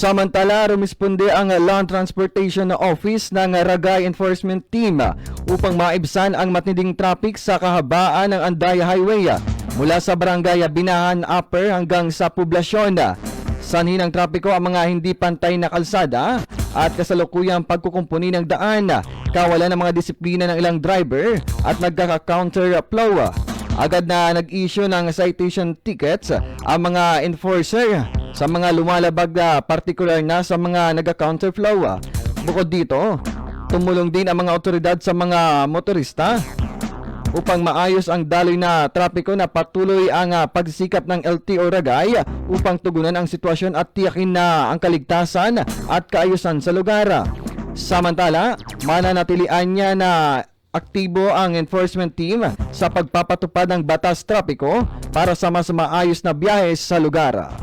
Samantala, rumisponde ang Land Transportation Office ng Ragay Enforcement Team upang maibsan ang matinding traffic sa kahabaan ng Andaya Highway mula sa Barangay Binahan Upper hanggang sa poblasyon. Sanhi ng trapiko ang mga hindi pantay na kalsada at kasalukuyang pagkukumpuni ng daan, kawalan ng mga disiplina ng ilang driver at nagkaka-counter flow. Agad na nag-issue ng citation tickets ang mga enforcer sa mga lumalabag na partikular na sa mga nagka-counterflow. Bukod dito, tumulong din ang mga otoridad sa mga motorista upang maayos ang daloy na trapiko na patuloy ang pagsisikap ng LTO Ragay upang tugunan ang sitwasyon at tiyakin na ang kaligtasan at kaayusan sa lugar. Samantala, mananatilian niya na aktibo ang enforcement team sa pagpapatupad ng batas trapiko para sa mas maayos na biyahe sa lugar.